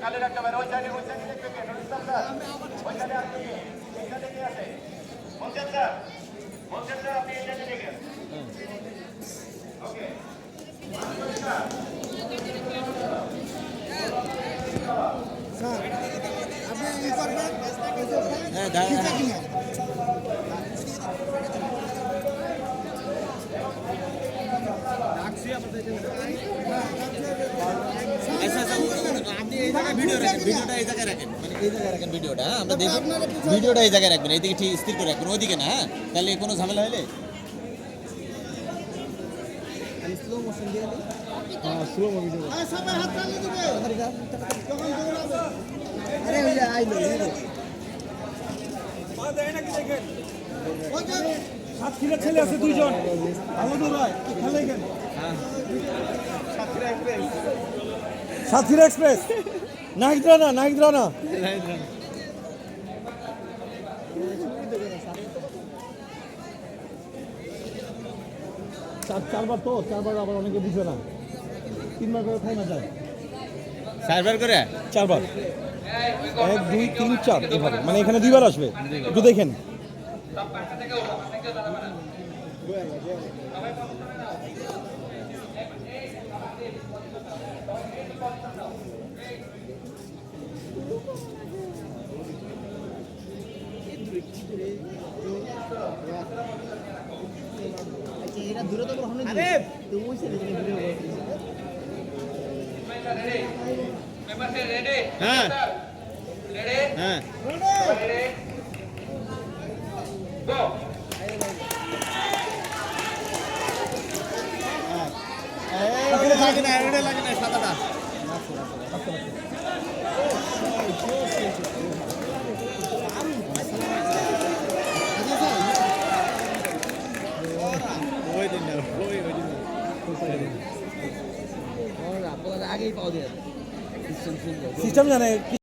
খালি রাখতে পারে ওই সাইডে দেখবে কে নুরুল স্যার ওই সাইডে আপনি এই সাইডে কে আছে মঞ্চের স্যার আপনি এই সাইডে দেখেন ওকে স্যার আপনি ই করবেন হ্যাঁ দাঁড়া আচ্ছা আচ্ছা আপনি এই জায়গায় ভিডিওটা এই জায়গায় রাখেন মানে এই জায়গায় রাখেন ভিডিওটা হ্যাঁ আমরা দেখি ভিডিওটা এই জায়গায় রাখবেন এইদিকে ঠিক স্থির করে রাখবেন ওইদিকে না হ্যাঁ তাহলে কোনো ঝামেলা হলে স্লো মোশন দিয়ে দিই হ্যাঁ স্লো ভিডিও সবাই হাত তালি দিবে যখন দৌড়াবে আরে ওই যে আইলো মা দেয় নাকি দেখেন ওই যে সাতক্ষীরার ছেলে আছে দুইজন ভালো দৌড়ায় খেলে গেল সাতক্ষীরা এক্সপ্রেস নাহিদ রানা চারবার আবার অনেকে বুঝবে না 3 বার করে খাই না যায় সার্ভার করে 4 বার 1 2 3 4 এভাবে মানে এখানে 2 বার আসবে একটু দেখেন এটা দূরে তো কখনো আরে তুই ওই সাইডে ভিডিও করছিস হ্যাঁ হ্যাঁ লাগে না সাদাটা আগেই পাও দিয়ে সিস্টেম জানে